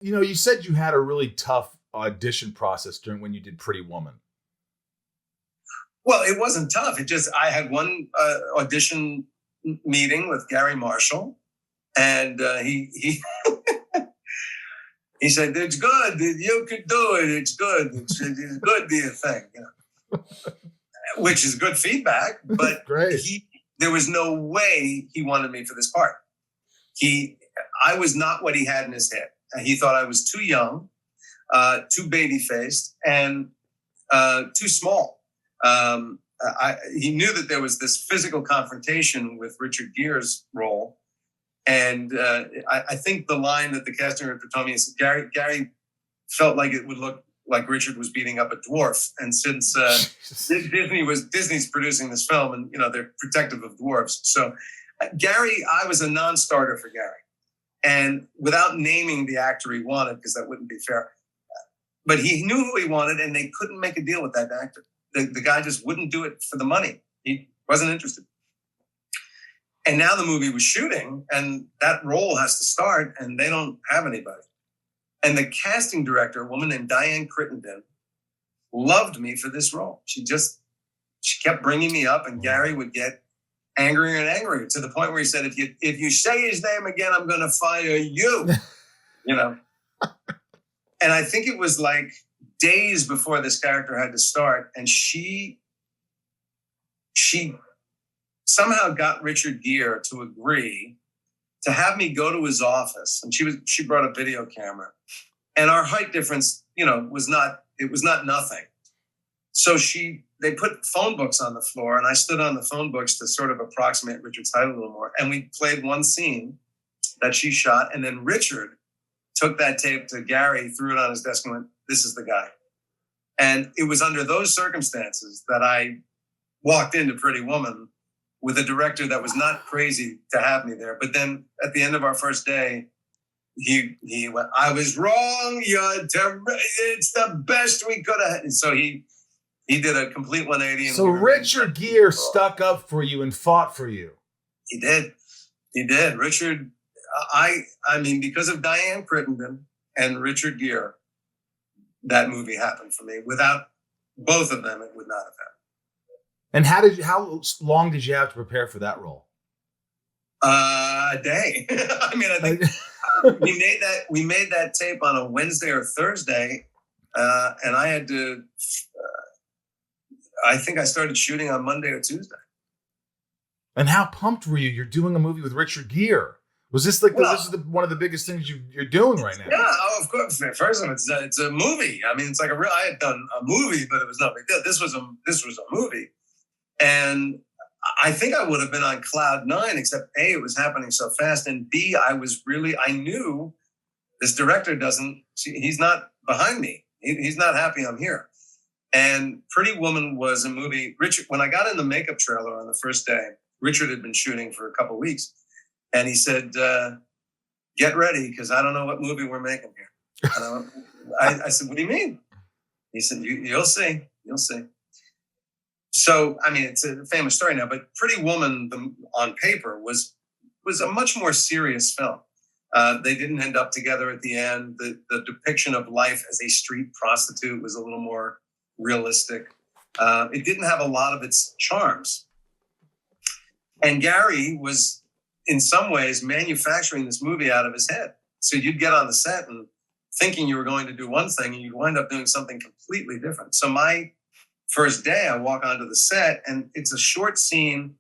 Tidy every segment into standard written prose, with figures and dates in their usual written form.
You said you had a really tough audition process during when you did Pretty Woman. Well, it wasn't tough. I had one audition meeting with Gary Marshall, and he he said, "It's good. You could do it. It's good. It's good, do you think?" Which is good feedback, but Great. There was no way he wanted me for this part. I was not what he had in his head. He thought I was too young, too baby-faced, and too small. He knew that there was this physical confrontation with Richard Gere's role. And I think the line that the casting director told me is Gary felt like it would look like Richard was beating up a dwarf. And since Disney's producing this film, and they're protective of dwarves. So I was a non-starter for Gary. And without naming the actor he wanted, because that wouldn't be fair, but he knew who he wanted, and they couldn't make a deal with that actor. The guy just wouldn't do it for the money. He wasn't interested. And now the movie was shooting, and that role has to start, and they don't have anybody. And the casting director, a woman named Diane Crittenden, loved me for this role. She kept bringing me up, and Gary would get angrier and angrier to the point where he said, if you say his name again, I'm going to fire you, And I think it was like days before this character had to start, and she somehow got Richard Gere to agree to have me go to his office. And she brought a video camera, and our height difference, was not nothing. So they put phone books on the floor, and I stood on the phone books to sort of approximate Richard's height a little more. And we played one scene that she shot. And then Richard took that tape to Gary, threw it on his desk, and went, "This is the guy." And it was under those circumstances that I walked into Pretty Woman with a director that was not crazy to have me there. But then at the end of our first day, he went, "I was wrong. It's the best we could have." And so he did a complete 180. So Richard Gere stuck up for you and fought for you. He did. Richard, I mean, because of Diane Crittenden and Richard Gere, that movie happened for me. Without both of them, it would not have happened. And how long did you have to prepare for that role? A day. I mean, I think we made that tape on a Wednesday or Thursday, and I had to. I think I started shooting on Monday or Tuesday. And how pumped were you? You're doing a movie with Richard Gere. Was this this is one of the biggest things you're doing right now? Yeah, of course. First of all, it's a movie. I mean, it's like I had done a movie, but it was not big deal. This was a movie, and I think I would have been on cloud nine, except A, it was happening so fast, and B, I knew this director he's not behind me. He's not happy I'm here. And Pretty Woman was a movie. Richard, when I got in the makeup trailer on the first day, Richard had been shooting for a couple of weeks. And he said, "Get ready, because I don't know what movie we're making here." And I said, "What do you mean?" He said, "You'll see. You'll see." So, I mean, it's a famous story now, but Pretty Woman on paper was a much more serious film. They didn't end up together at the end. The depiction of life as a street prostitute was a little more realistic. It didn't have a lot of its charms. And Gary was, in some ways, manufacturing this movie out of his head. So you'd get on the set and thinking you were going to do one thing, and you'd wind up doing something completely different. So my first day, I walk onto the set, and it's a short scene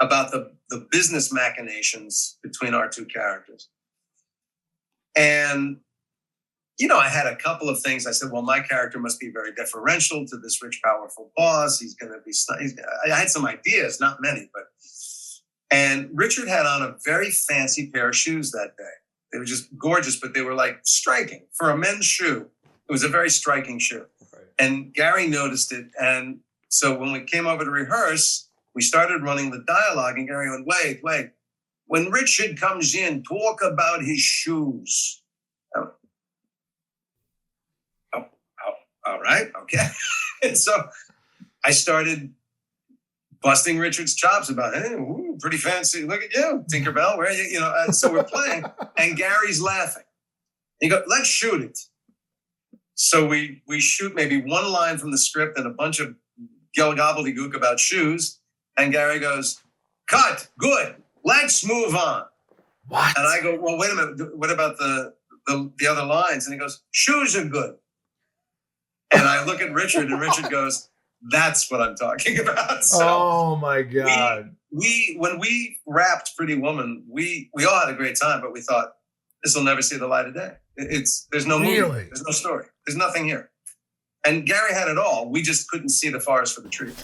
about the business machinations between our two characters. And I had a couple of things. I said, well, my character must be very deferential to this rich, powerful boss. He's going to be. I had some ideas, not many, but. And Richard had on a very fancy pair of shoes that day. They were just gorgeous, but they were like striking for a men's shoe. It was a very striking shoe. Right. And Gary noticed it. And so when we came over to rehearse, we started running the dialogue, and Gary went, wait. When Richard comes in, talk about his shoes. All right, okay. And so I started busting Richard's chops about, hey, ooh, pretty fancy. Look at you, Tinkerbell. Where are you? So we're playing, and Gary's laughing. You go, let's shoot it. So we shoot maybe one line from the script and a bunch of gobbledygook about shoes. And Gary goes, cut, good, let's move on. What? And I go, well, wait a minute, what about the other lines? And he goes, shoes are good. And I look at Richard, and Richard goes, that's what I'm talking about. So oh my God. When we wrapped Pretty Woman, we all had a great time, but we thought, this will never see the light of day. There's no movie, there's no story, there's nothing here. And Gary had it all. We just couldn't see the forest for the trees.